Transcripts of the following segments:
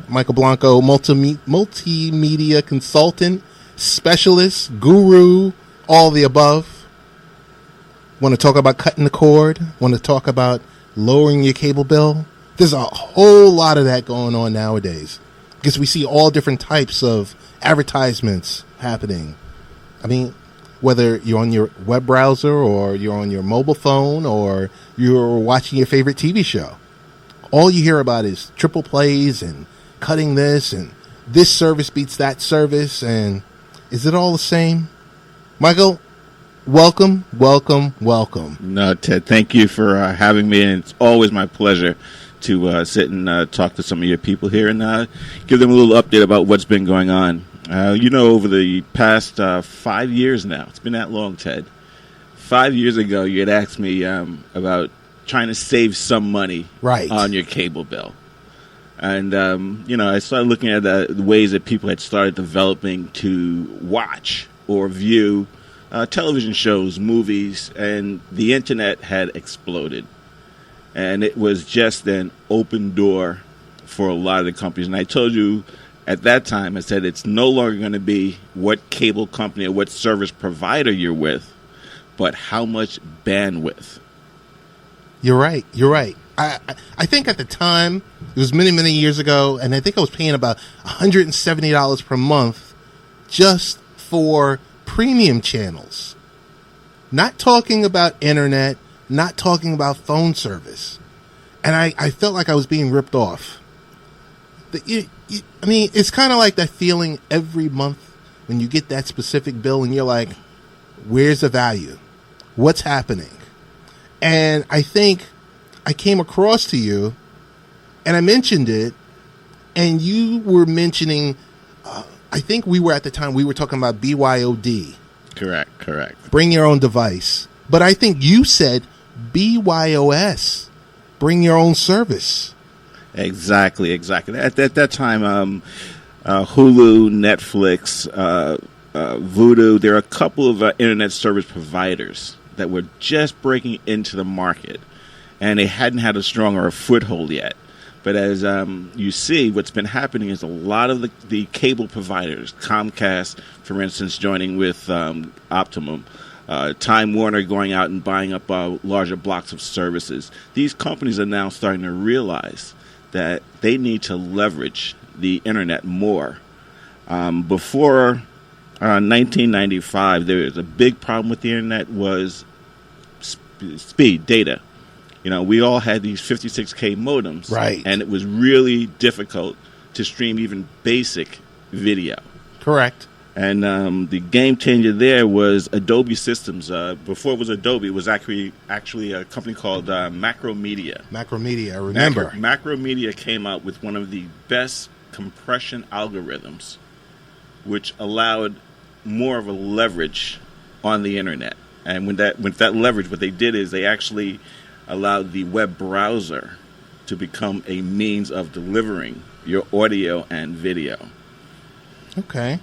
Michael Blanco, multimedia consultant, specialist, guru, all the above. Want to talk about cutting the cord? Want to talk about lowering your cable bill? There's a whole lot of that going on nowadays because we see all different types of advertisements happening. I mean, whether you're on your web browser or you're on your mobile phone or you're watching your favorite TV show, all you hear about is triple plays and cutting this and this service beats that service. And is it all the same? Michael, welcome. No, Ted, thank you for having me. And it's always my pleasure to sit and talk to some of your people here and give them a little update about what's been going on. Over the past 5 years now, it's been that long, Ted. 5 years ago, you had asked me about trying to save some money on your cable bill. And, I started looking at the ways that people had started developing to watch or view television shows, movies, and the Internet had exploded. And it was just an open door for a lot of the companies. And I told you at that time, I said it's no longer going to be what cable company or what service provider you're with, but how much bandwidth. You're right. I think at the time, it was many years ago, and I think I was paying about $170 per month just for premium channels. Not talking about internet, not talking about phone service. And I felt like I was being ripped off. It's kind of like that feeling every month when you get that specific bill and you're like, where's the value? What's happening? And I think I came across to you and I mentioned it, and you were mentioning, I think we were talking about BYOD. Correct. Bring your own device. But I think you said BYOS. Bring your own service. Exactly. At that time, Hulu, Netflix, Vudu, there are a couple of internet service providers that were just breaking into the market, and they hadn't had a stronger foothold yet. But as you see, what's been happening is a lot of the cable providers, Comcast, for instance, joining with Optimum, Time Warner going out and buying up larger blocks of services. These companies are now starting to realize that they need to leverage the internet more. Before 1995, there was a big problem with the internet was speed, data. We all had these 56K modems, right? And it was really difficult to stream even basic video. Correct. And the game changer there was Adobe Systems. Before it was Adobe, it was actually a company called Macromedia. Macromedia, I remember. Macromedia came out with one of the best compression algorithms, which allowed more of a leverage on the internet. And with that leverage, what they did is they actually allowed the web browser to become a means of delivering your audio and video. Okay.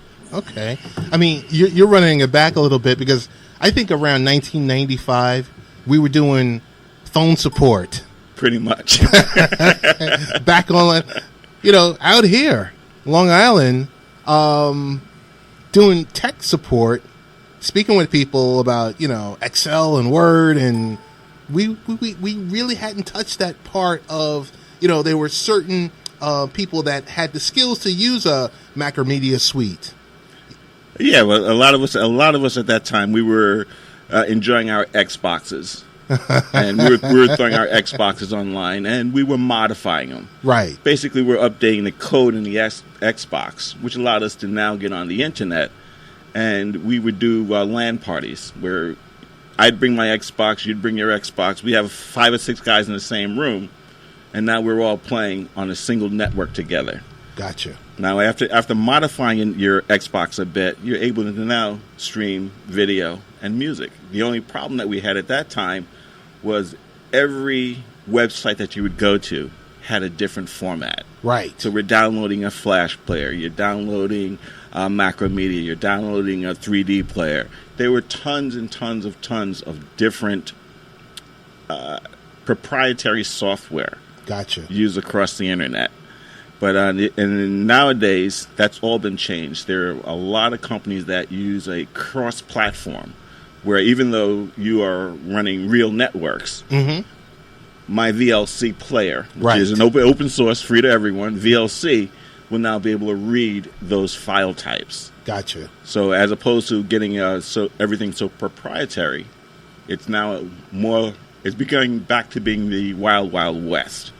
I mean, you're running it back a little bit because I think around 1995, we were doing phone support. Pretty much. Back on, out here, Long Island, doing tech support, speaking with people about, Excel and Word, and we really hadn't touched that part of, there were certain people that had the skills to use a Macromedia suite. Yeah, well, a lot of us at that time, we were enjoying our Xboxes, and we were throwing our Xboxes online, and we were modifying them. Right. Basically, we're updating the code in the Xbox, which allowed us to now get on the internet, and we would do LAN parties where I'd bring my Xbox, you'd bring your Xbox. We have 5 or 6 guys in the same room, and now we're all playing on a single network together. Gotcha. Now, after modifying your Xbox a bit, you're able to now stream video and music. The only problem that we had at that time was every website that you would go to had a different format. Right. So we're downloading a Flash player. You're downloading Macromedia. You're downloading a 3D player. There were tons of different proprietary software. Gotcha. Used across the internet. But and nowadays, that's all been changed. There are a lot of companies that use a cross-platform, where even though you are running real networks, my VLC player, which is an open source, free to everyone, VLC, will now be able to read those file types. Gotcha. So as opposed to getting everything so proprietary, it's now it's becoming back to being the wild, wild west,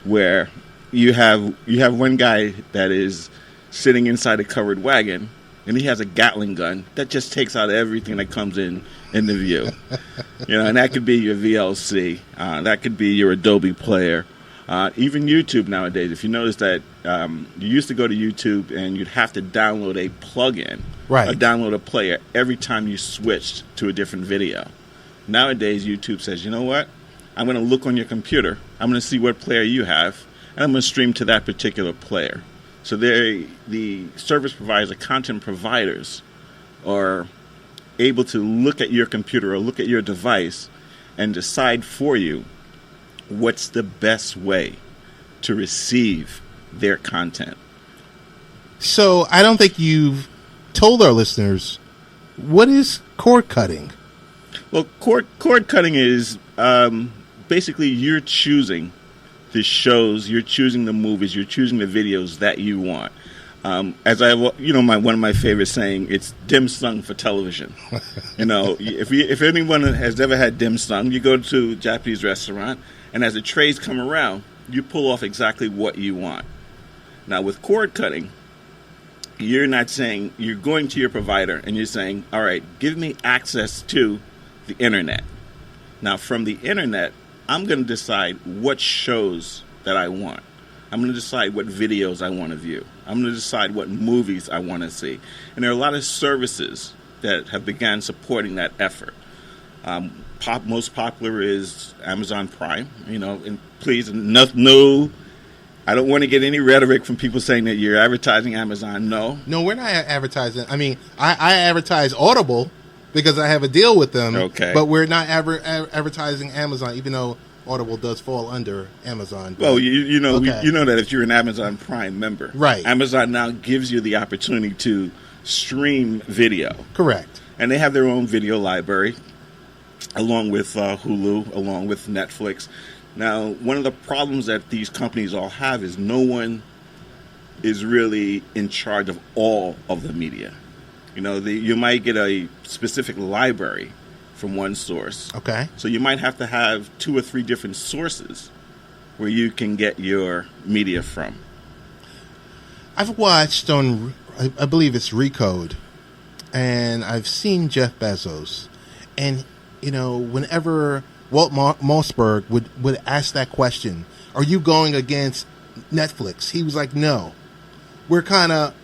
where you have one guy that is sitting inside a covered wagon, and he has a Gatling gun that just takes out everything that comes in the view. And that could be your VLC. That could be your Adobe player. Even YouTube nowadays, if you notice that you used to go to YouTube and you'd have to download a plugin or download a player every time you switched to a different video. Nowadays, YouTube says, you know what? I'm going to look on your computer. I'm going to see what player you have, and I'm going to stream to that particular player. So the service providers, the content providers, are able to look at your computer or look at your device and decide for you what's the best way to receive their content. So I don't think you've told our listeners, what is cord cutting? Well, cord cutting is basically you're choosing the shows, you're choosing the movies, you're choosing the videos that you want. As one of my favorite saying, it's dim sum for television. If anyone has ever had dim sum, you go to a Japanese restaurant, and as the trays come around, you pull off exactly what you want. Now, with cord cutting, you're not saying, you're going to your provider and you're saying, all right, give me access to the internet. Now, from the internet, I'm going to decide what shows that I want. I'm going to decide what videos I want to view. I'm going to decide what movies I want to see. And there are a lot of services that have begun supporting that effort. Most popular is Amazon Prime. And please, no, I don't want to get any rhetoric from people saying that you're advertising Amazon. No, we're not advertising. I mean, I advertise Audible because I have a deal with them. Okay, but we're not advertising Amazon, even though Audible does fall under Amazon. Well, you know that if you're an Amazon Prime member, right? Amazon now gives you the opportunity to stream video. Correct. And they have their own video library, along with Hulu, along with Netflix. Now, one of the problems that these companies all have is no one is really in charge of all of the media. You might get a specific library from one source. Okay. So you might have to have 2 or 3 different sources where you can get your media from. I've watched on, I believe it's Recode, and I've seen Jeff Bezos. And, whenever Walt Mossberg would ask that question, are you going against Netflix? He was like, no. We're kind of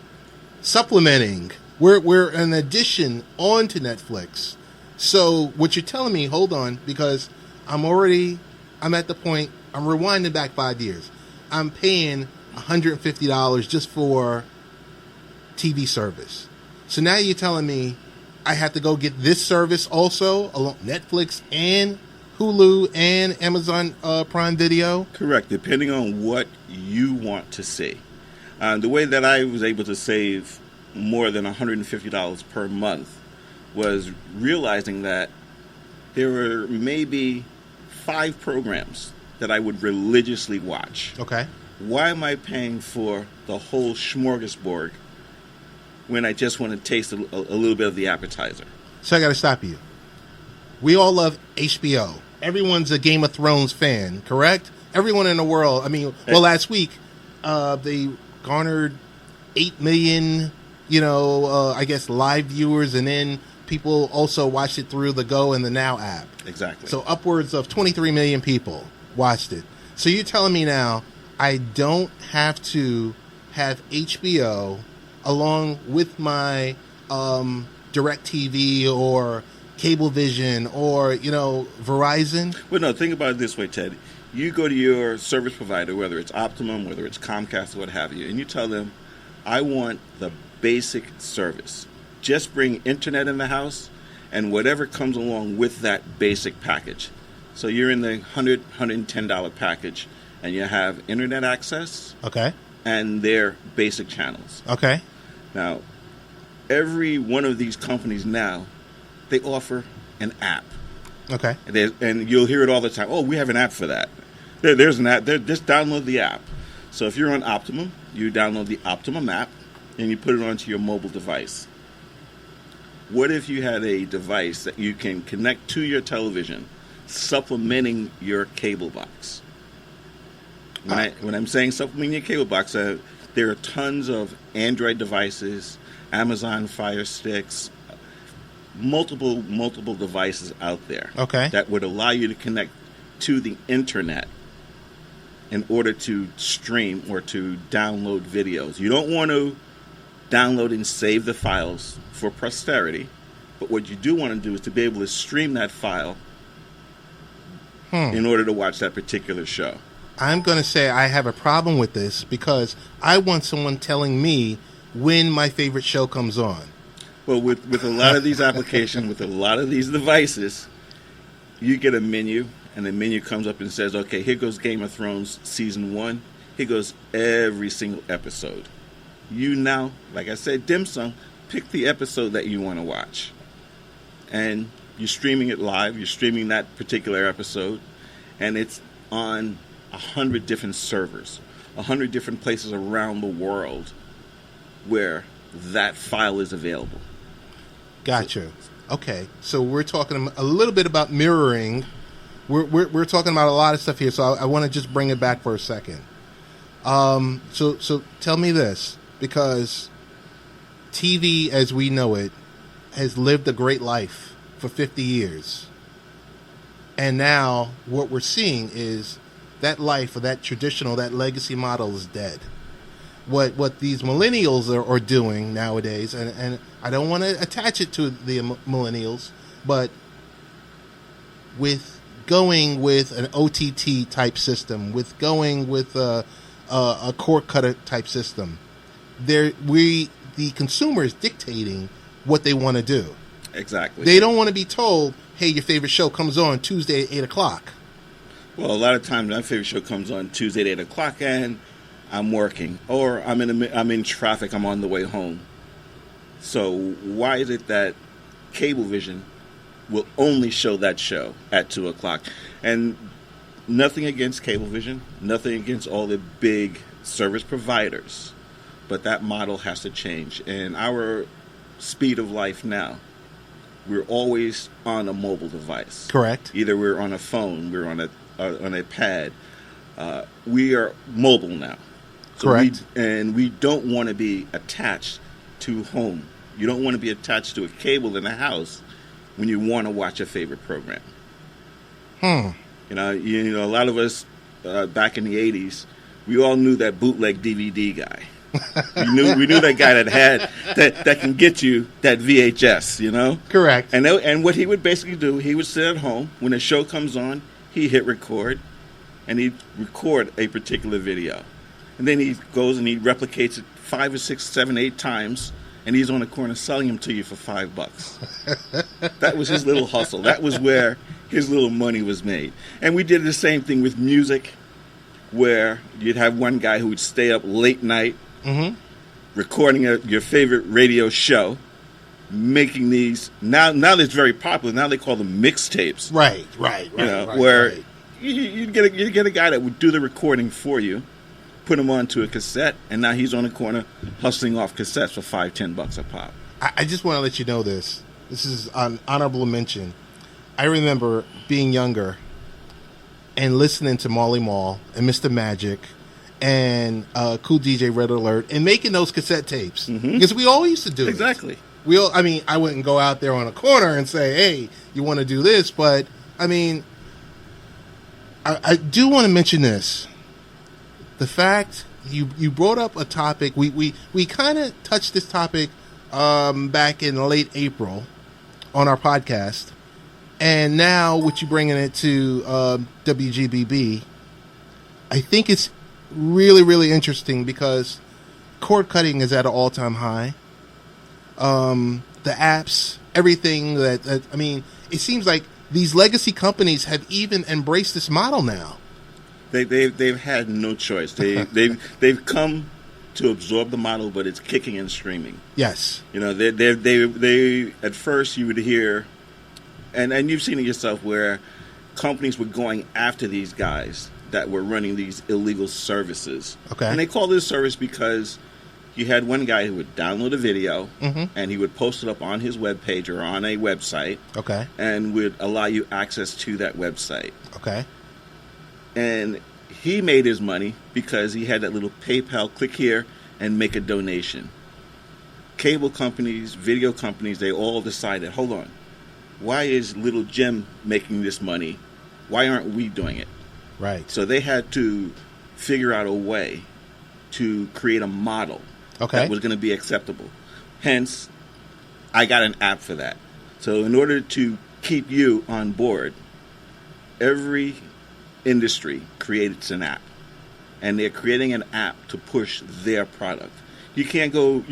supplementing. We're an addition onto Netflix. So what you're telling me, hold on, because I'm at the point, I'm rewinding back 5 years. I'm paying $150 just for TV service. So now you're telling me I have to go get this service also, along Netflix and Hulu and Amazon Prime Video? Correct, depending on what you want to see. The way that I was able to save more than $150 per month was realizing that there were maybe 5 programs that I would religiously watch. Okay. Why am I paying for the whole smorgasbord when I just want to taste a little bit of the appetizer? So I got to stop you. We all love HBO. Everyone's a Game of Thrones fan, correct? Everyone in the world. I mean, last week they garnered 8 million, I guess live viewers, and then people also watched it through the Go and the Now app. Exactly. So upwards of 23 million people watched it. So you're telling me now I don't have to have HBO along with my DirecTV or Cablevision or, Verizon? Well, no, think about it this way, Ted. You go to your service provider, whether it's Optimum, whether it's Comcast, or what have you, and you tell them, I want the basic service. Just bring internet in the house and whatever comes along with that basic package. So you're in the $110 package, and you have internet access. Okay. and their basic channels. Okay. Now, every one of these companies now, they offer an app. Okay. And you'll hear it all the time. Oh, we have an app for that. There's an app. Just download the app. So if you're on Optimum, you download the Optimum app, and you put it onto your mobile device. What if you had a device that you can connect to your television, supplementing your cable box? When I'm saying supplementing your cable box, there are tons of Android devices, Amazon Fire Sticks, multiple devices out there that would allow you to connect to the internet in order to stream or to download videos. You don't want to download and save the files for posterity, but what you do want to do is to be able to stream that file in order to watch that particular show. I'm going to say I have a problem with this because I want someone telling me when my favorite show comes on. Well, with a lot of these applications, with a lot of these devices, you get a menu, and the menu comes up and says, okay, here goes Game of Thrones Season 1. Here goes every single episode. You now, like I said, dim sum, pick the episode that you want to watch. And you're streaming it live. You're streaming that particular episode. And it's on 100 different servers, 100 different places around the world where that file is available. Gotcha. Okay, so we're talking a little bit about mirroring. We're talking about a lot of stuff here, so I want to just bring it back for a second. So tell me this, because TV as we know it has lived a great life for 50 years. And now what we're seeing is that life, or that traditional, that legacy model is dead. What these millennials are doing nowadays, and I don't want to attach it to the millennials, but with going with an OTT type system, with going with a cord cutter type system, the consumer is dictating what they want to do. Exactly. They don't want to be told, hey, your favorite show comes on Tuesday at 8 o'clock. Well, a lot of times my favorite show comes on Tuesday at 8 o'clock, and I'm working, or I'm in traffic, I'm on the way home. So why is it that Cablevision will only show that show at 2 o'clock? And nothing against Cablevision, nothing against all the big service providers, but that model has to change. And our speed of life now, we're always on a mobile device. Correct. Either we're on a phone, we're on a pad. We are mobile now. So correct. We don't want to be attached to home. You don't want to be attached to a cable in the house when you want to watch a favorite program. You know, a lot of us back in the 80s, we all knew that bootleg DVD guy. we knew that guy that can get you that VHS, you know? Correct. And what he would basically do, he would sit at home. When a show comes on, he'd hit record, and he'd record a particular video. And then he goes and he replicates it 5 or 6, 7, 8 times, and he's on the corner selling them to you for $5. That was his little hustle. That was where his little money was made. And we did the same thing with music, where you'd have one guy who would stay up late night, recording your favorite radio show, making these. Now it's very popular. Now they call them mixtapes. Right. You know, where you get a guy that would do the recording for you, put him onto a cassette, and now he's on the corner hustling off cassettes for $5-10 a pop. I just want to let you know this. This is an honorable mention. I remember being younger and listening to Marley Marl and Mr. Magic and Cool DJ Red Alert and making those cassette tapes. Because we all used to do it. Exactly. I wouldn't go out there on a corner and say, hey, you want to do this? But, I mean, I do want to mention this. The fact you brought up a topic, we kind of touched this topic back in late April on our podcast. And now with you bringing it to WGBB, I think it's really, really interesting because cord cutting is at an all-time high. The apps, everything it seems like these legacy companies have even embraced this model now. They've had no choice. They've come to absorb the model, but it's kicking and screaming. Yes. You know, they at first you would hear, and you've seen it yourself, where companies were going after these guys that were running these illegal services. Okay. And they called it a service because you had one guy who would download a video and he would post it up on his webpage or on a website. Okay. And would allow you access to that website. Okay. And he made his money because he had that little PayPal, click here and make a donation. Cable companies, video companies, they all decided, hold on, why is little Jim making this money? Why aren't we doing it? Right. So they had to figure out a way to create a model that was going to be acceptable. Hence, I got an app for that. So in order to keep you on board, every industry creates an app. And they're creating an app to push their product. You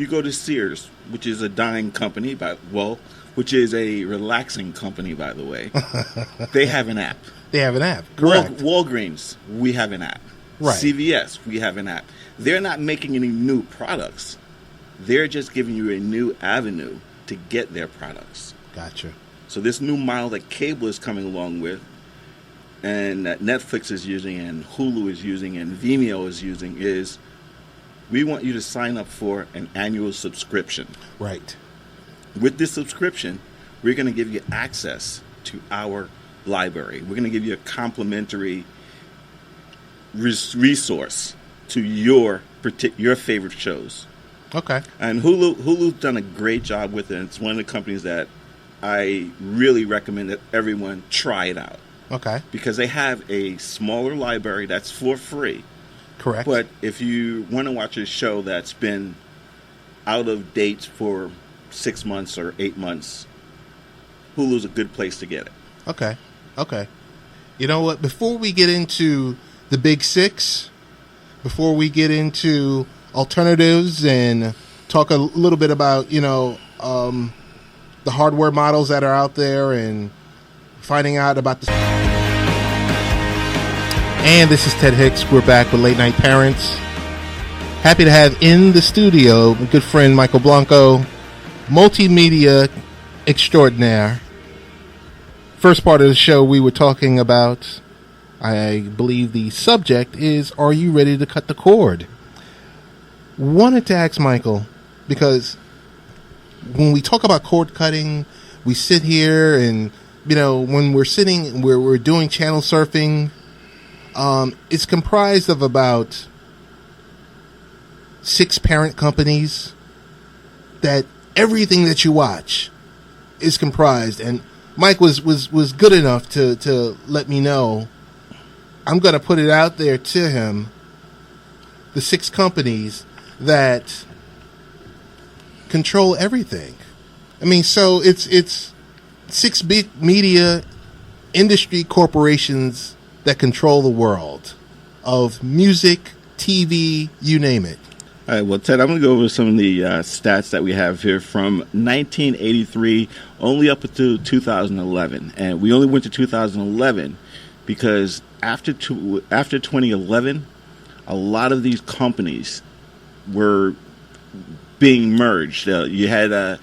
go to Sears, which is a dying company, which is a relaxing company, by the way. They have an app. They have an app, correct. Walgreens, we have an app. Right. CVS, we have an app. They're not making any new products. They're just giving you a new avenue to get their products. Gotcha. So this new model that cable is coming along with, and that Netflix is using, and Hulu is using, and Vimeo is using, is we want you to sign up for an annual subscription. Right. With this subscription, we're going to give you access to our library. We're going to give you a complimentary resource to your favorite shows. Okay. And Hulu's done a great job with it. It's one of the companies that I really recommend that everyone try it out. Okay. Because they have a smaller library that's for free. Correct. But if you want to watch a show that's been out of date for 6 months or 8 months, Hulu's a good place to get it. Okay. Okay. You know what? Before we get into the big six, before we get into alternatives and talk a little bit about, the hardware models that are out there and finding out about the... And this is Ted Hicks. We're back with Late Night Parents. Happy to have in the studio my good friend Michael Blanco, multimedia extraordinaire. First part of the show we were talking about, I believe the subject is, are you ready to cut the cord? Wanted to ask Michael, because when we talk about cord cutting, we sit here and, when we're sitting, we're doing channel surfing, it's comprised of about 6 parent companies that everything that you watch is comprised. And Mike was good enough to let me know. I'm going to put it out there to him. The 6 companies that control everything. I mean, so it's 6 big media industry corporations that control the world of music, TV, you name it. All right, well, Ted, I'm going to go over some of the stats that we have here from 1983 only up to 2011. And we only went to 2011 because after 2011, a lot of these companies were being merged. You had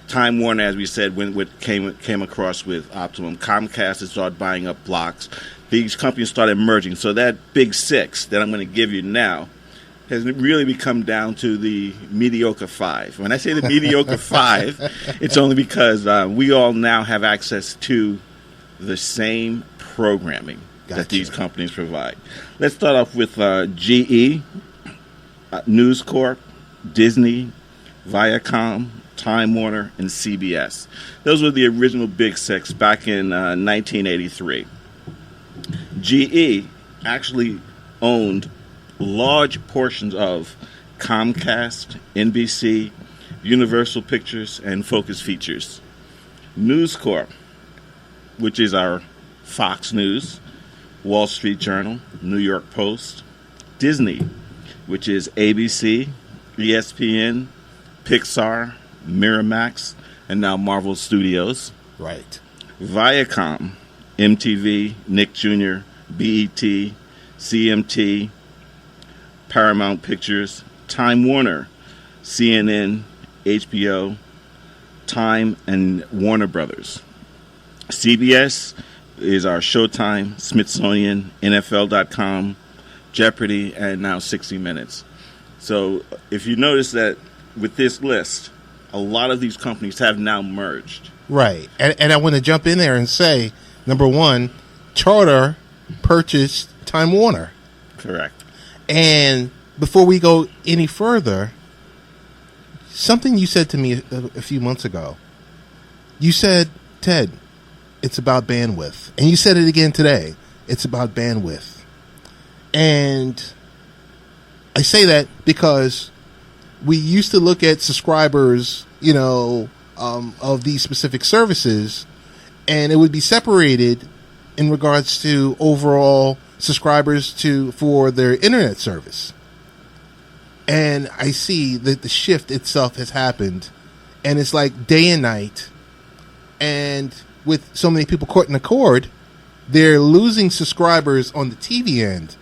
Time Warner, as we said, when it came across with Optimum. Comcast had started buying up blocks. These companies started merging. So that big 6 that I'm going to give you now has really become down to the mediocre 5. When I say the mediocre 5, it's only because we all now have access to the same programming that these companies provide. Let's start off with GE, News Corp, Disney, Viacom, Time Warner, and CBS. Those were the original big 6 back in 1983. GE actually owned large portions of Comcast, NBC, Universal Pictures, and Focus Features. News Corp, which is our Fox News, Wall Street Journal, New York Post. Disney, which is ABC, ESPN, Pixar, Miramax, and now Marvel Studios. Right. Viacom, MTV, Nick Jr., BET, CMT, Paramount Pictures, Time Warner, CNN, HBO, Time, and Warner Brothers. CBS is our Showtime, Smithsonian, NFL.com, Jeopardy, and now 60 Minutes. So if you notice that with this list, a lot of these companies have now merged. Right. And I want to jump in there and say, number one, Charter purchased Time Warner. Correct. And before we go any further, something you said to me a few months ago, you said, Ted, it's about bandwidth. And you said it again today. It's about bandwidth. And I say that because we used to look at subscribers, of these specific services, and it would be separated in regards to overall subscribers for their internet service. And I see that the shift itself has happened, and it's like day and night. And with so many people caught in the cord, they're losing subscribers on the TV end,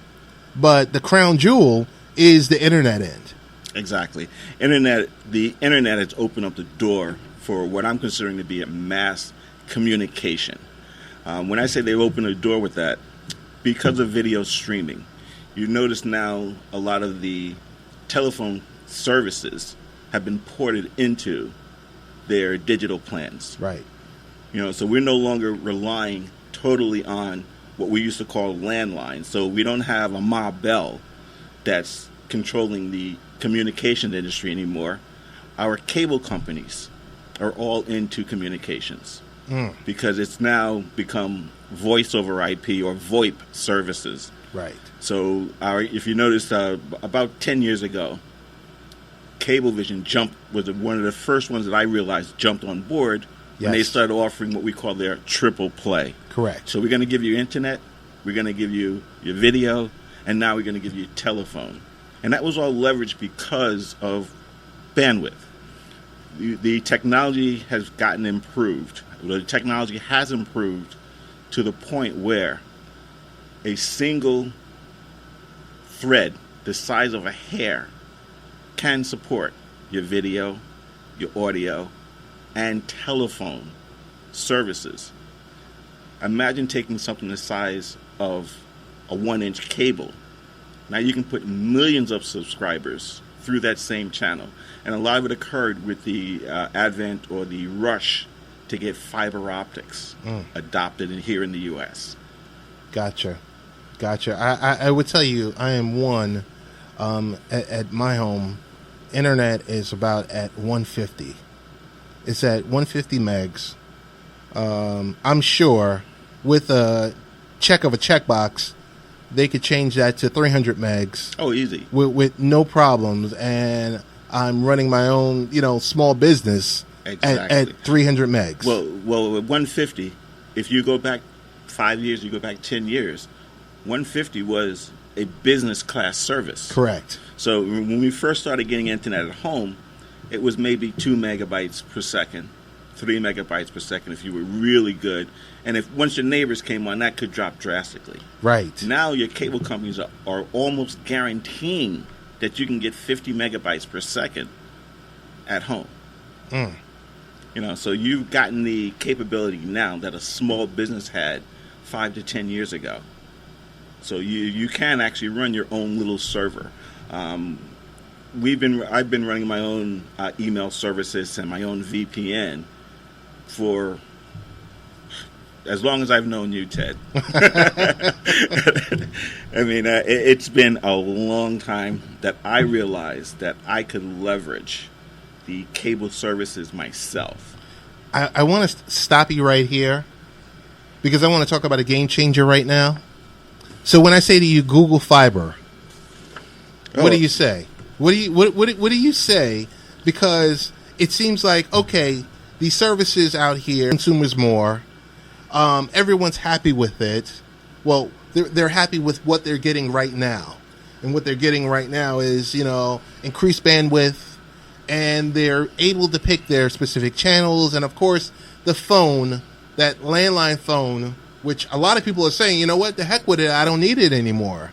but the crown jewel is the internet end. Exactly. The internet has opened up the door for what I'm considering to be a mass communication. When I say they've opened the door with that, because of video streaming, you notice now a lot of the telephone services have been ported into their digital plans. Right. So we're no longer relying totally on what we used to call landlines. So we don't have a Ma Bell that's controlling the communication industry anymore. Our cable companies are all into communications because it's now become voice over IP or VoIP services. Right. So if you notice, about 10 years ago, Cablevision was one of the first ones that I realized jumped on board when they started offering what we call their triple play. Correct. So we're going to give you internet, we're going to give you your video, and now we're going to give you telephone. And that was all leveraged because of bandwidth. The technology has gotten improved. The technology has improved to the point where a single thread the size of a hair can support your video, your audio, and telephone services. Imagine taking something the size of a 1-inch cable. Now you can put millions of subscribers through that same channel. And a lot of it occurred with the advent or the rush to get fiber optics adopted here in the U.S. Gotcha. I would tell you, I am one, at my home, internet is about at 150. It's at 150 megs. I'm sure with a check of a checkbox, they could change that to 300 megs. Oh, easy. With no problems. And I'm running my own, small business at 300 megs. Well, at 150, if you go back 5 years, you go back 10 years, 150 was a business class service. Correct. So when we first started getting internet at home, it was maybe 2 megabytes per second, 3 megabytes per second if you were really good. And once your neighbors came on, that could drop drastically. Right. Now your cable companies are almost guaranteeing that you can get 50 megabytes per second at home. So you've gotten the capability now that a small business had 5 to 10 years ago. So you can actually run your own little server. I've been running my own email services and my own VPN for as long as I've known you, Ted. I mean, it's been a long time that I realized that I could leverage the cable services myself. I want to stop you right here because I want to talk about a game changer right now. So when I say to you Google Fiber, what do you say? What do you say? Because it seems like, okay, these services out here, consumers more. Everyone's happy with it. Well, they're happy with what they're getting right now. And what they're getting right now is, increased bandwidth, and they're able to pick their specific channels. And, of course, the phone, that landline phone, which a lot of people are saying, you know what, the heck with it, I don't need it anymore.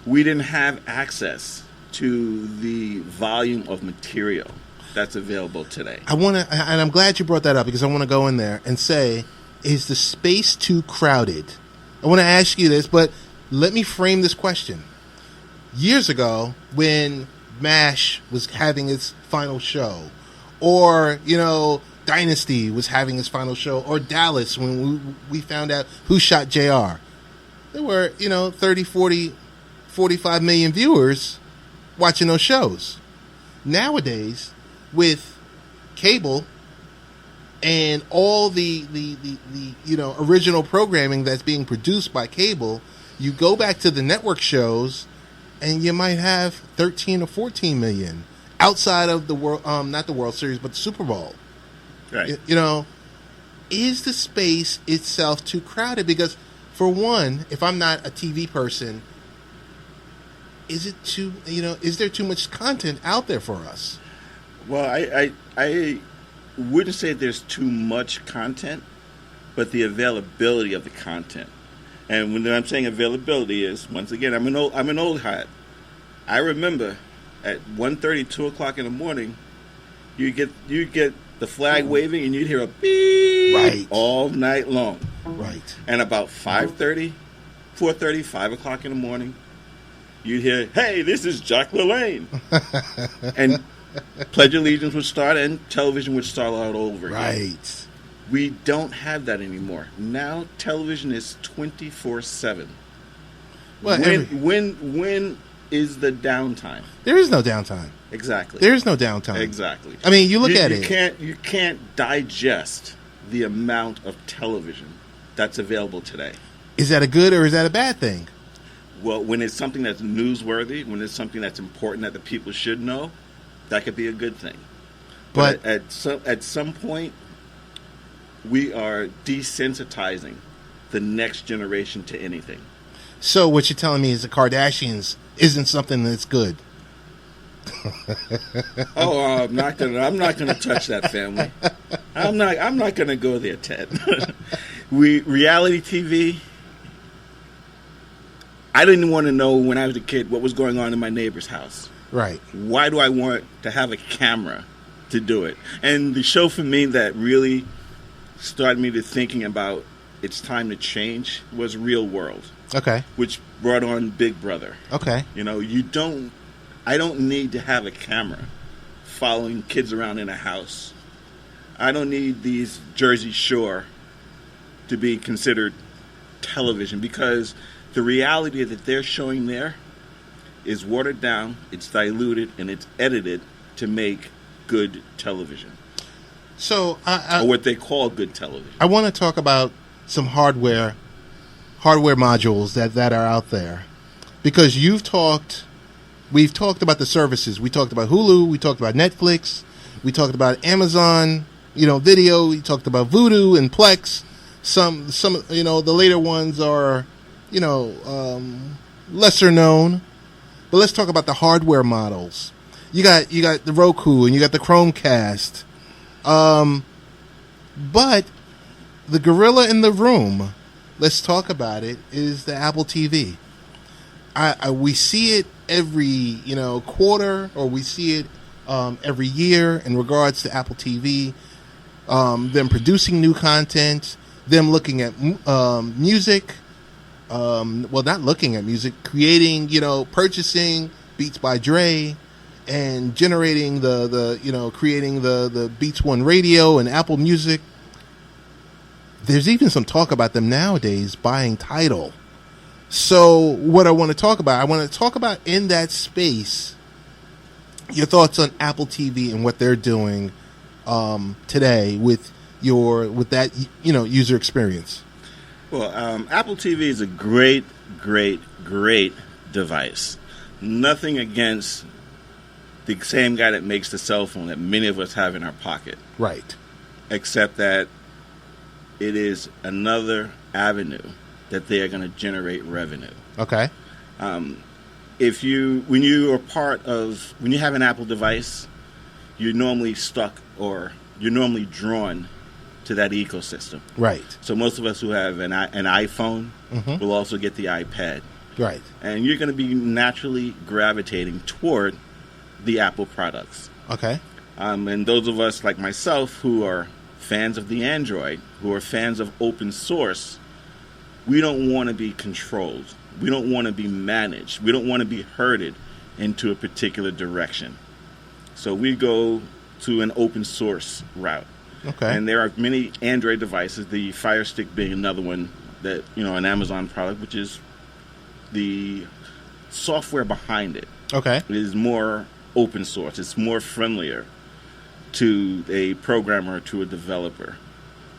we didn't have access to the volume of material that's available today. And I'm glad you brought that up, because I want to go in there and say, is the space too crowded? I want to ask you this, but let me frame this question. Years ago, when MASH was having its final show, or, Dynasty was having its final show, or Dallas, when we found out who shot JR, there were, 30, 40, 45 million viewers watching those shows. Nowadays, with cable and all the original programming that's being produced by cable, you go back to the network shows and you might have 13 or 14 million outside of the world, not the World Series, but the Super Bowl. Right. Is the space itself too crowded? Because, for one, if I'm not a TV person, is there too much content out there for us? Well, I wouldn't say there's too much content, but the availability of the content. And when I'm saying availability is, once again, I'm an old hat. I remember at 1:30, 2 o'clock in the morning, you get the flag waving, and you'd hear a beep all night long. Right. And about 5:30, 4:30, 5 o'clock in the morning, you'd hear, "Hey, this is Jack LaLanne." And Pledge of Allegiance would start, and television would start out over again. Right. We don't have that anymore. Now television is 24/7. Well, when is the downtime? There is no downtime. Exactly. There is no downtime. Exactly. I mean, you look at it. You can't digest the amount of television that's available today. Is that a good or is that a bad thing? Well, when it's something that's newsworthy, when it's something that's important that the people should know, that could be a good thing. But at some point, we are desensitizing the next generation to anything. So what you're telling me is the Kardashians isn't something that's good. I'm not gonna touch that family. I'm not gonna go there, Ted. Reality TV. I didn't want to know when I was a kid what was going on in my neighbor's house. Right. Why do I want to have a camera to do it? And the show for me that really started me to thinking about it's time to change was Real World. Okay. Which brought on Big Brother. Okay. I don't need to have a camera following kids around in a house. I don't need these Jersey Shore to be considered television, because the reality that they're showing there is watered down, it's diluted, and it's edited to make good television. So, or what they call good television. I want to talk about some hardware modules that are out there, because we've talked about the services. We talked about Hulu, we talked about Netflix, we talked about Amazon, video, we talked about Vudu and Plex. Some the later ones are, lesser known. But let's talk about the hardware models. You got the Roku and you got the Chromecast. But the gorilla in the room, let's talk about it, is the Apple TV. We see it every quarter, or we see it every year in regards to Apple TV. Them producing new content, them looking at music. Not looking at music, creating, purchasing Beats by Dre, and generating creating the Beats One radio and Apple Music. There's even some talk about them nowadays buying Tidal. So what I want to talk about in that space, your thoughts on Apple TV and what they're doing today with that user experience. Well, Apple TV is a great, great, great device. Nothing against the same guy that makes the cell phone that many of us have in our pocket. Right. Except that it is another avenue that they are going to generate revenue. Okay. When you have an Apple device, you're normally stuck, or you're normally drawn to that ecosystem. Right. So most of us who have an iPhone will also get the iPad. Right. And you're going to be naturally gravitating toward the Apple products. Okay. And those of us like myself who are fans of the Android, who are fans of open source, we don't want to be controlled. We don't want to be managed. We don't want to be herded into a particular direction. So we go to an open source route. Okay. And there are many Android devices, the Fire Stick being another one that, an Amazon product, which is the software behind it. Okay. It is more open source. It's more friendlier to a programmer or to a developer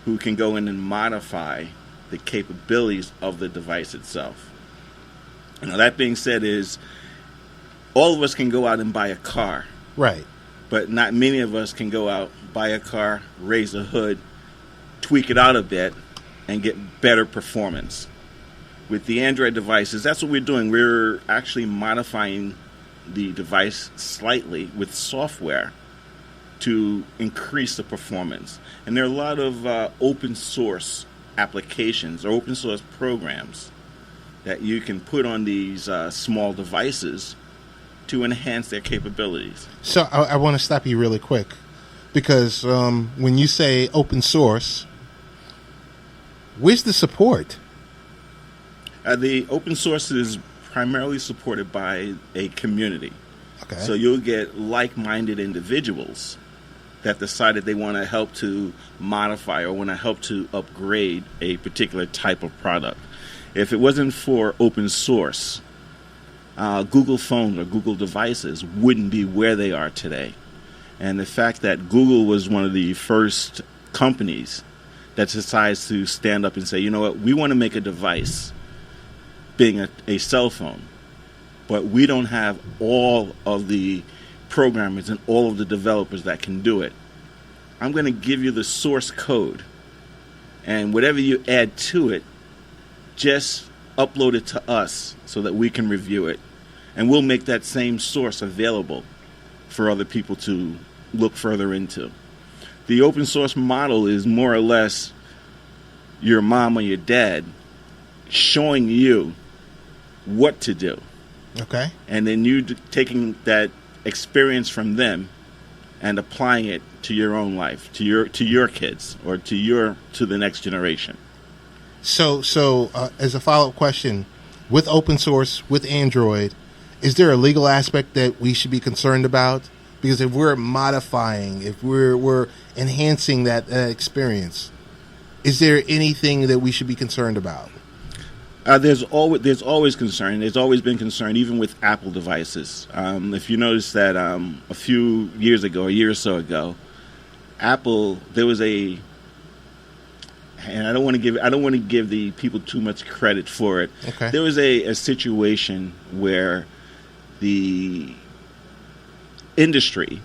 who can go in and modify the capabilities of the device itself. Now, that being said, is all of us can go out and buy a car. Right. But not many of us can go out, buy a car, raise the hood, tweak it out a bit, and get better performance. With the Android devices, that's what we're doing. We're actually modifying the device slightly with software to increase the performance. And there are a lot of open source applications or open source programs that you can put on these small devices to enhance their capabilities. So I want to stop you really quick, because when you say open source, where's the support? The open source is primarily supported by a community. Okay. So you'll get like-minded individuals that decided they want to help to modify or want to help to upgrade a particular type of product. If it wasn't for open source, Google phones or Google devices wouldn't be where they are today. And the fact that Google was one of the first companies that decides to stand up and say, you know what, we want to make a device, being a cell phone, but we don't have all of the programmers and all of the developers that can do it. I'm going to give you the source code, and whatever you add to it, just upload it to us so that we can review it, and we'll make that same source available for other people to look further into. The open source model is more or less your mom or your dad showing you what to do. Okay. And then you taking that experience from them and applying it to your own life, to your kids, or to the next generation. So as a follow-up question, with open source, with Android, is there a legal aspect that we should be concerned about? Because if we're modifying, if we're enhancing that experience, is there anything that we should be concerned about? There's always concern. There's always been concern, even with Apple devices. If you notice that a few years ago, a year or so ago, Apple, there was and I don't want to give the people too much credit for it. Okay. There was a situation where the industry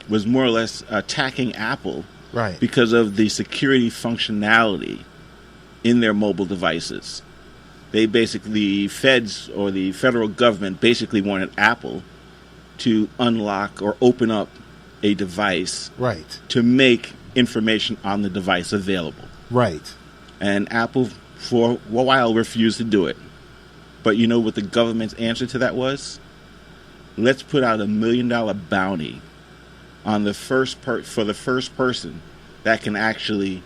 was more or less attacking Apple, right, because of the security functionality in their mobile devices. They basically, feds or the federal government basically wanted Apple to unlock or open up a device, right, to make information on the device available. Right. And Apple, for a while, refused to do it. But you know what the government's answer to that was? Let's put out $1 million bounty on the for the first person that can actually,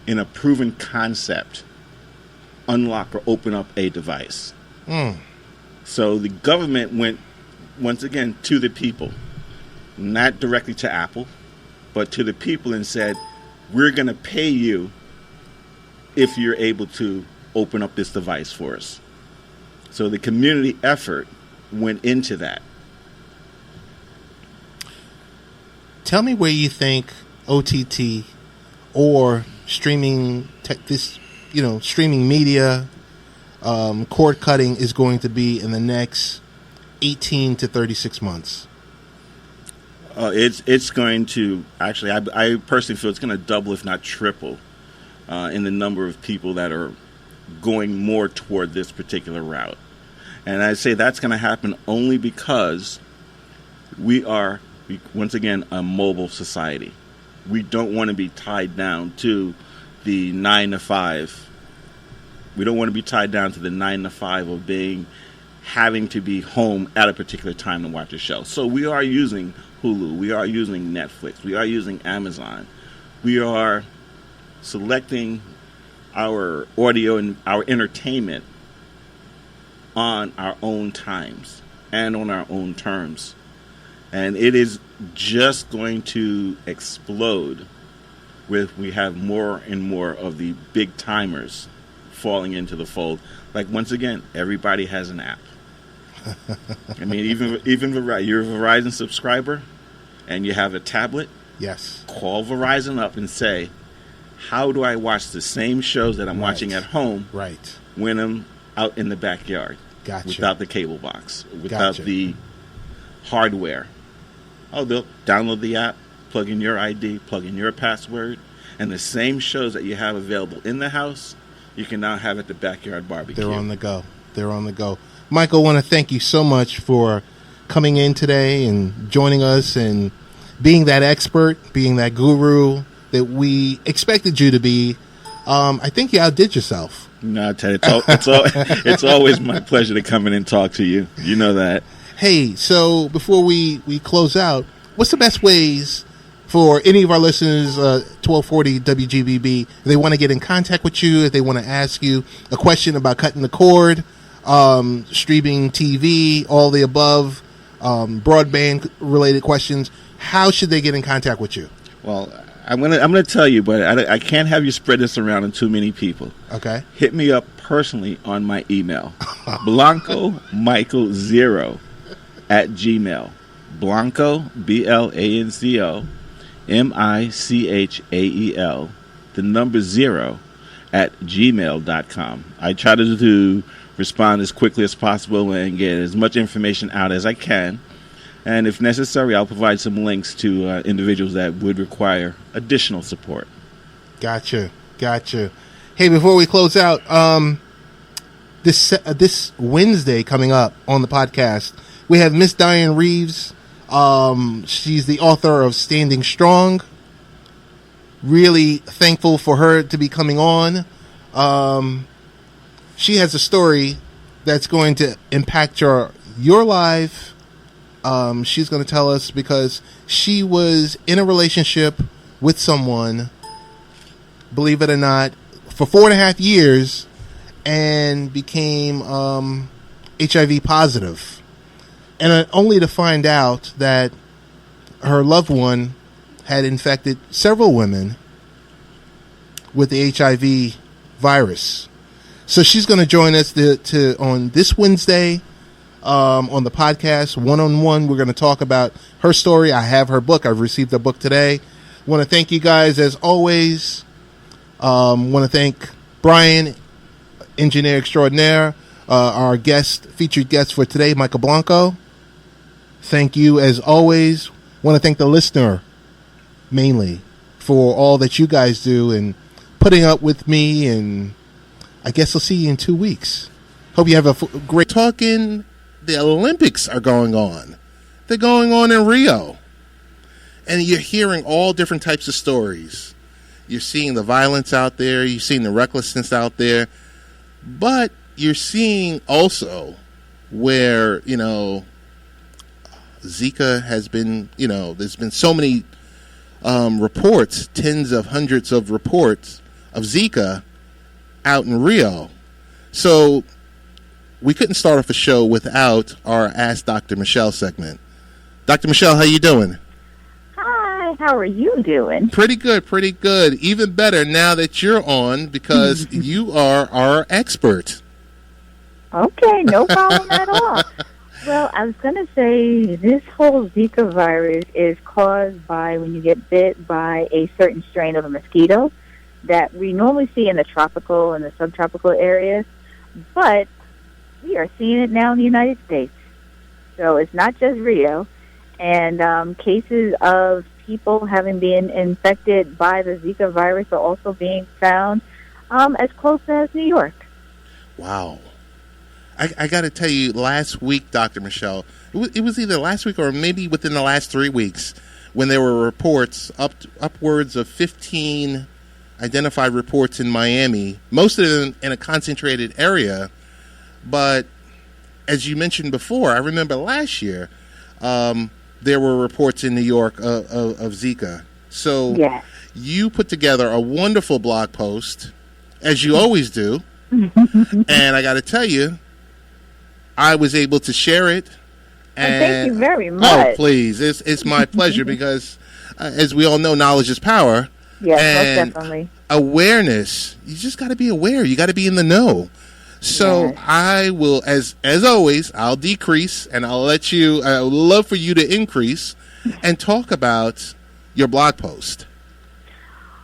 in a proven concept, unlock or open up a device. So the government went, once again, to the people, not directly to Apple, but to the people, and said, we're going to pay you if you're able to open up this device for us. So the community effort went into that. Tell me where you think OTT or streaming streaming media, cord cutting is going to be in the next 18 to 36 months. It's going to, actually, I personally feel it's going to double, if not triple, in the number of people that are going more toward this particular route. And I say that's going to happen only because we are, once again, a mobile society. We don't want to be tied down to the 9 to 5. We don't want to be tied down to the 9 to 5 of being having to be home at a particular time to watch a show. So we are using Hulu, we are using Netflix, we are using Amazon. We are selecting our audio and our entertainment on our own times and on our own terms. And it is just going to explode with we have more and more of the big timers falling into the fold. Like, once again, everybody has an app. I mean, even you're a Verizon subscriber and you have a tablet. Yes. Call Verizon up and say, how do I watch the same shows that I'm watching at home when I'm out in the backyard? Gotcha. Without the cable box, without the hardware. Oh, they'll download the app, plug in your ID, plug in your password, and the same shows that you have available in the house, you can now have at the backyard barbecue. They're on the go. They're on the go. Michael, I want to thank you so much for coming in today and joining us and being that expert, being that guru that we expected you to be. I think you outdid yourself. No, Ted, it's always my pleasure to come in and talk to you. You know that. Hey, so before we close out, what's the best ways for any of our listeners, 1240 WGBB, if they want to get in contact with you, if they want to ask you a question about cutting the cord, streaming TV, all the above, broadband related questions, how should they get in contact with you? Well, I'm gonna tell you, but I can't have you spread this around to too many people. Okay. Hit me up personally on my email, BlancoMichael0 Blanco, BLANCO, MICHAEL, the number 0 @gmail.com. I try to respond as quickly as possible and get as much information out as I can. And if necessary, I'll provide some links to individuals that would require additional support. Gotcha. Hey, before we close out, this Wednesday coming up on the podcast, we have Miss Diane Reeves. She's the author of Standing Strong. Really thankful for her to be coming on. She has a story that's going to impact your life. She's going to tell us because she was in a relationship with someone, believe it or not, for 4.5 years and became HIV positive. And only to find out that her loved one had infected several women with the HIV virus. So she's going to join us on this Wednesday on the podcast, one-on-one. We're going to talk about her story. I have her book. I've received the book today. Want to thank you guys as always. Want to thank Brian, engineer extraordinaire, our featured guest for today, Michael Blanco. Thank you as always. Want to thank the listener mainly for all that you guys do and putting up with me, and I guess I'll see you in 2 weeks. Hope you have a great talking. The Olympics are going on. They're going on in Rio. And you're hearing all different types of stories. You're seeing the violence out there. You're seeing the recklessness out there. But you're seeing also where, Zika has been, there's been so many reports, tens of hundreds of reports of Zika out in Rio. So we couldn't start off a show without our Ask Dr. Michelle segment. Dr. Michelle, how you doing? Hi, how are you doing? Pretty good. Even better now that you're on because you are our expert. Okay, no problem at all. Well, I was going to say this whole Zika virus is caused by when you get bit by a certain strain of a mosquito that we normally see in the tropical and the subtropical areas, but we are seeing it now in the United States. So it's not just Rio. And cases of people having been infected by the Zika virus are also being found as close as New York. Wow. I got to tell you, last week, Dr. Michelle, it was either last week or maybe within the last 3 weeks when there were reports, upwards of 15 identified reports in Miami, most of them in a concentrated area. But as you mentioned before, I remember last year there were reports in New York of Zika. So you put together a wonderful blog post, as you always do. And I got to tell you, I was able to share it. And thank you very much. Oh, please. It's my pleasure because, as we all know, knowledge is power. Yes, and most definitely. Awareness, you just got to be aware. You got to be in the know. So I will, as always, I'll decrease and I'll let you, I would love for you to increase and talk about your blog post.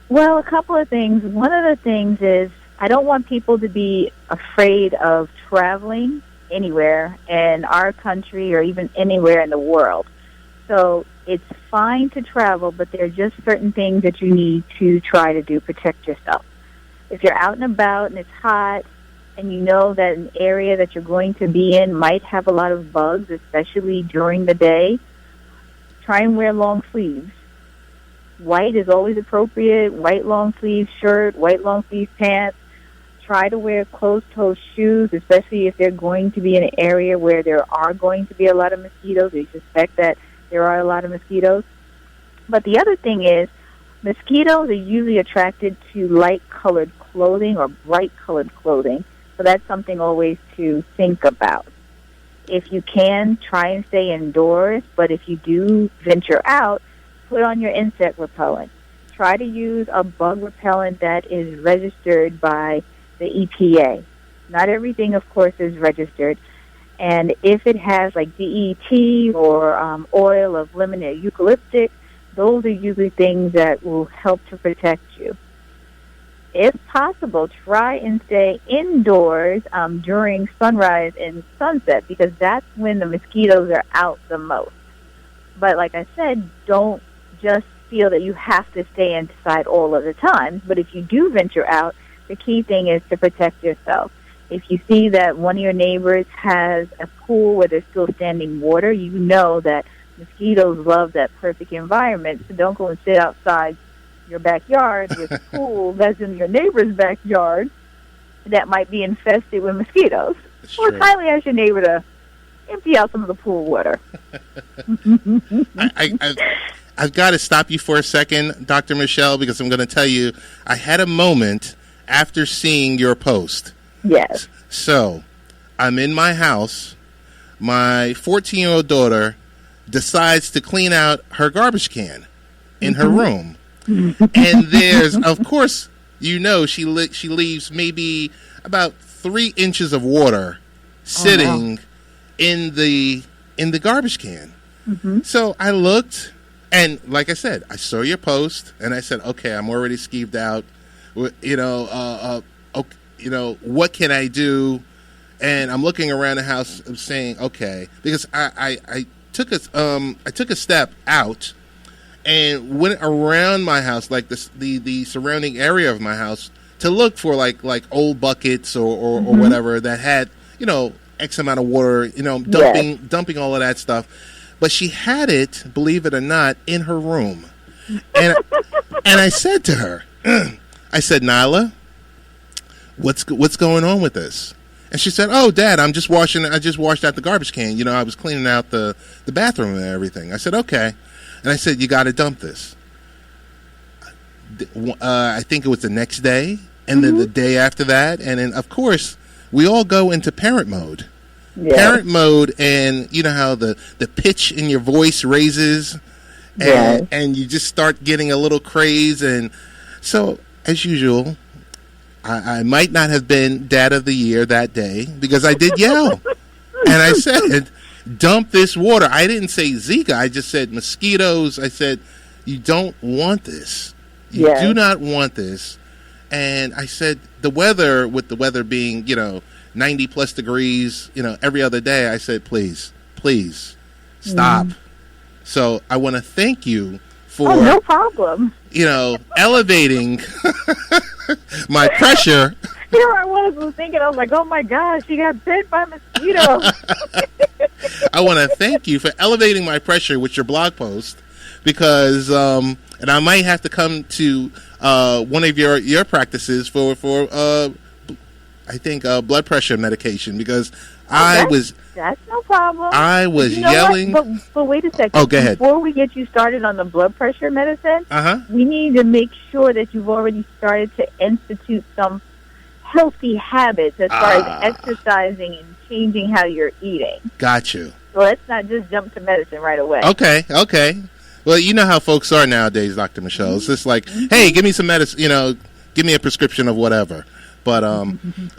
Well, a couple of things. One of the things is I don't want people to be afraid of traveling anywhere in our country or even anywhere in the world. So it's fine to travel, but there are just certain things that you need to try to do, protect yourself. If you're out and about and it's hot and you know that an area that you're going to be in might have a lot of bugs, especially during the day, try and wear long sleeves. White is always appropriate, white long sleeve shirt, white long sleeve pants. Try to wear closed-toe shoes, especially if they're going to be in an area where there are going to be a lot of mosquitoes. We suspect that there are a lot of mosquitoes. But the other thing is, mosquitoes are usually attracted to light-colored clothing or bright-colored clothing. So that's something always to think about. If you can, try and stay indoors. But if you do venture out, put on your insect repellent. Try to use a bug repellent that is registered by the EPA. Not everything, of course, is registered. And if it has like DET or oil of lemon or eucalyptus, those are usually things that will help to protect you. If possible, try and stay indoors during sunrise and sunset because that's when the mosquitoes are out the most. But like I said, don't just feel that you have to stay inside all of the time. But if you do venture out, the key thing is to protect yourself. If you see that one of your neighbors has a pool where there's still standing water, you know that mosquitoes love that perfect environment. So don't go and sit outside your backyard with a pool that's in your neighbor's backyard that might be infested with mosquitoes. Or kindly ask your neighbor to empty out some of the pool water. I've got to stop you for a second, Dr. Michelle, because I'm going to tell you, I had a moment after seeing your post. Yes. So, I'm in my house. My 14-year-old daughter decides to clean out her garbage can in her room. And there's, of course, you know, she leaves maybe about 3 inches of water sitting in the garbage can. So I looked, and like I said, I saw your post, and I said, okay, I'm already skeeved out. You know, what can I do? And I'm looking around the house, saying, okay, because I took a step out and went around my house, like the surrounding area of my house, to look for like old buckets or whatever that had, you know, X amount of water, you know, dumping all of that stuff. But she had it, believe it or not, in her room. And I said to her, I said, Nyla, what's going on with this? And she said, oh, Dad, I just washed out the garbage can. You know, I was cleaning out the bathroom and everything. I said, okay. And I said, you got to dump this. I think it was the next day, and then the day after that. And then, of course, we all go into parent mode. Yeah. Parent mode, and you know how the pitch in your voice raises, and you just start getting a little craze. And so, as usual, I might not have been Dad of the Year that day because I did yell. And I said, dump this water. I didn't say Zika. I just said mosquitoes. I said, you don't want this. You do not want this. And I said, with the weather being, you know, 90 plus degrees, you know, every other day, I said, please stop. So I want to thank you for, no problem. You know, elevating my pressure. Here I was thinking, I was like, oh my gosh, she got bit by mosquitoes. I want to thank you for elevating my pressure with your blog post because, and I might have to come to one of your practices for I think blood pressure medication because That's no problem. I was yelling. But wait a second. Oh, go ahead. Before we get you started on the blood pressure medicine, we need to make sure that you've already started to institute some healthy habits as far as exercising and changing how you're eating. Got you. So let's not just jump to medicine right away. Okay. Well, you know how folks are nowadays, Dr. Michelle. It's just like, hey, give me some medicine, give me a prescription of whatever. But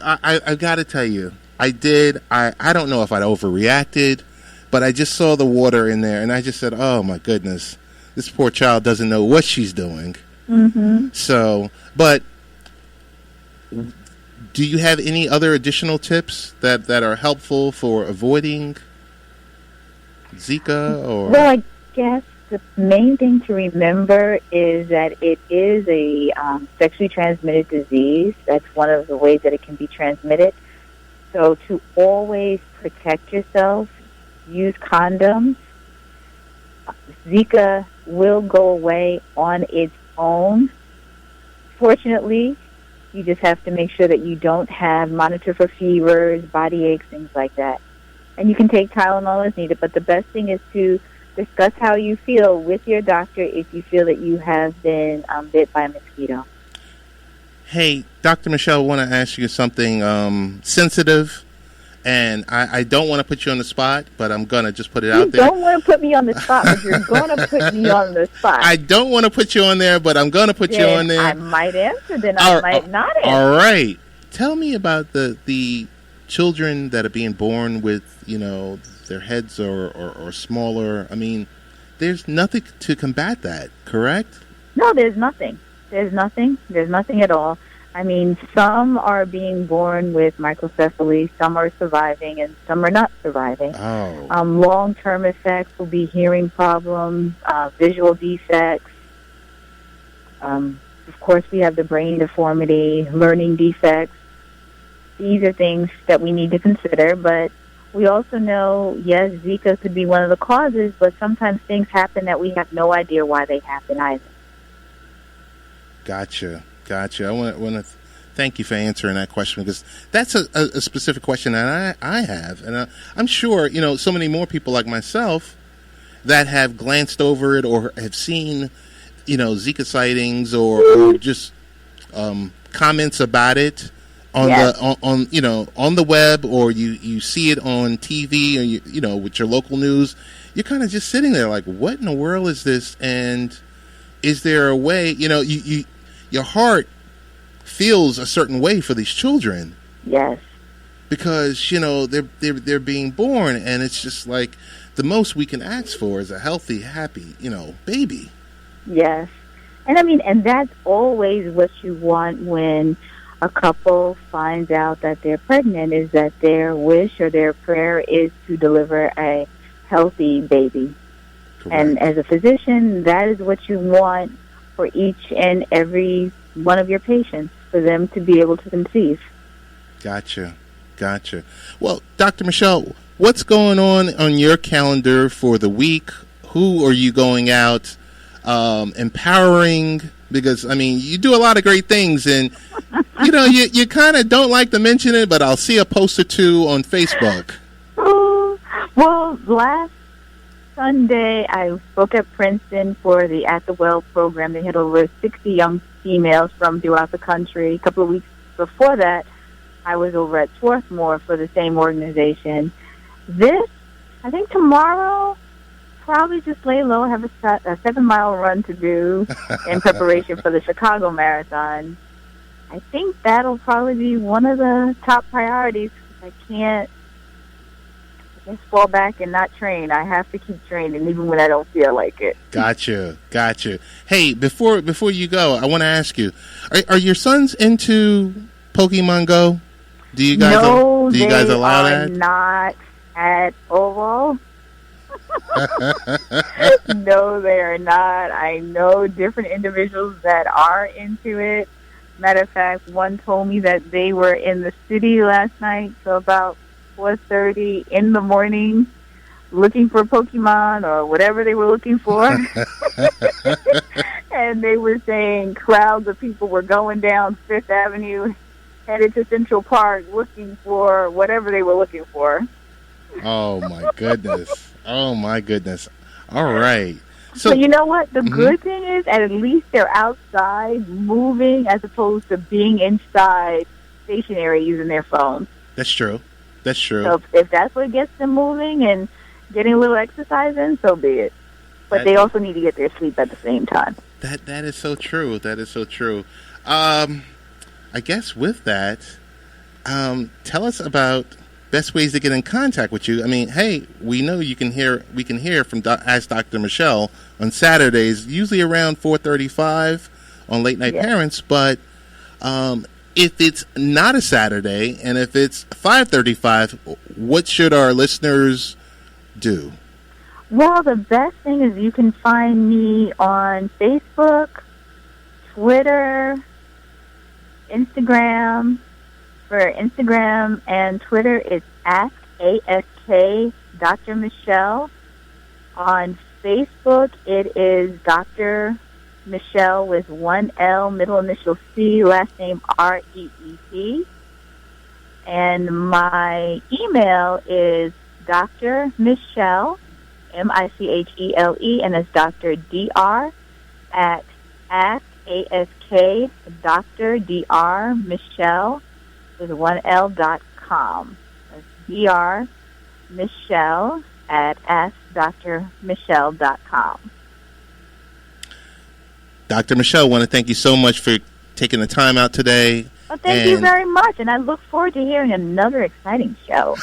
I got to tell you, I don't know if I overreacted, but I just saw the water in there, and I just said, oh, my goodness, this poor child doesn't know what she's doing. Mm-hmm. So, but do you have any other additional tips that are helpful for avoiding Zika? Or? Well, I guess the main thing to remember is that it is a sexually transmitted disease. That's one of the ways that it can be transmitted. So to always protect yourself, use condoms. Zika will go away on its own. Fortunately, you just have to make sure that you don't monitor for fevers, body aches, things like that. And you can take Tylenol as needed, but the best thing is to discuss how you feel with your doctor if you feel that you have been bit by a mosquito. Hey, Dr. Michelle, I want to ask you something sensitive, and I don't want to put you on the spot, but I'm going to just put it out there. You don't want to put me on the spot, but you're going to put me on the spot. I don't want to put you on there, but I'm going to put you on there. I might answer, then I might not answer. All right. Tell me about the children that are being born with, their heads or smaller. I mean, there's nothing to combat that, correct? No, there's nothing. There's nothing at all. I mean, some are being born with microcephaly, some are surviving, and some are not surviving. Oh. Long-term effects will be hearing problems, visual defects. Of course, we have the brain deformity, learning defects. These are things that we need to consider, but we also know, yes, Zika could be one of the causes, but sometimes things happen that we have no idea why they happen either. Gotcha. I want to thank you for answering that question, because that's a specific question that I have. And I'm sure, so many more people like myself that have glanced over it or have seen, Zika sightings or just comments about it on on the web, or you see it on TV, or with your local news. You're kind of just sitting there like, what in the world is this? And is there a way, your heart feels a certain way for these children. Yes. Because, they're being born, and it's just like the most we can ask for is a healthy, happy, baby. Yes. And that's always what you want when a couple finds out that they're pregnant, is that their wish or their prayer is to deliver a healthy baby. Correct. And as a physician, that is what you want for each and every one of your patients, for them to be able to conceive. Gotcha. Well, Dr. Michelle, what's going on your calendar for the week? Who are you going out empowering? Because, you do a lot of great things, and, you kind of don't like to mention it, but I'll see a post or two on Facebook. Well, last Sunday, I spoke at Princeton for the At the Well program. They had over 60 young females from throughout the country. A couple of weeks before that, I was over at Swarthmore for the same organization. I think tomorrow, probably just lay low, have a 7-mile run to do in preparation for the Chicago Marathon. I think that'll probably be one of the top priorities. I can't just fall back and not train. I have to keep training even when I don't feel like it. Gotcha. Hey, before you go, I want to ask you, are your sons into Pokemon Go? Do you guys allow that? No, not at all. No, they are not. I know different individuals that are into it. Matter of fact, one told me that they were in the city last night, so about 4:30 in the morning, looking for Pokemon or whatever they were looking for. And they were saying crowds of people were going down Fifth Avenue headed to Central Park looking for whatever they were looking for. Oh, my goodness. Oh, my goodness. All right. So But you know what? The good thing is, at least they're outside moving as opposed to being inside stationary using their phones. That's true. That's true. So if that's what gets them moving and getting a little exercise in, so be it. But they also need to get their sleep at the same time. That is so true. That is so true. I guess with that, tell us about best ways to get in contact with you. I mean, hey, we know we can hear from Ask Dr. Michelle on Saturdays, usually around 4:35 on Late Night Parents. But if it's not a Saturday and if it's 5:35, what should our listeners do? Well, the best thing is you can find me on Facebook, Twitter, Instagram. For Instagram and Twitter, it's Ask Dr. Michelle. On Facebook, it is Dr. Michelle with one L, middle initial C, last name REEP. And my email is Dr. Michelle, MICHELE, and it's Dr. DR at Dr. DR Michelle with one L.com. That's DR Michelle at AskDrMichelle.com. Dr. Michelle, I want to thank you so much for taking the time out today. Well, thank you very much, and I look forward to hearing another exciting show.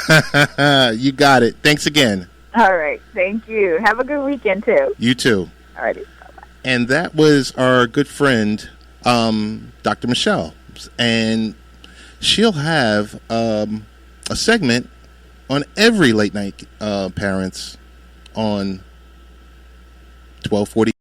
You got it. Thanks again. All right. Thank you. Have a good weekend, too. You too. All righty. Bye-bye. And that was our good friend, Dr. Michelle. And she'll have a segment on every Late Night Parents on 1240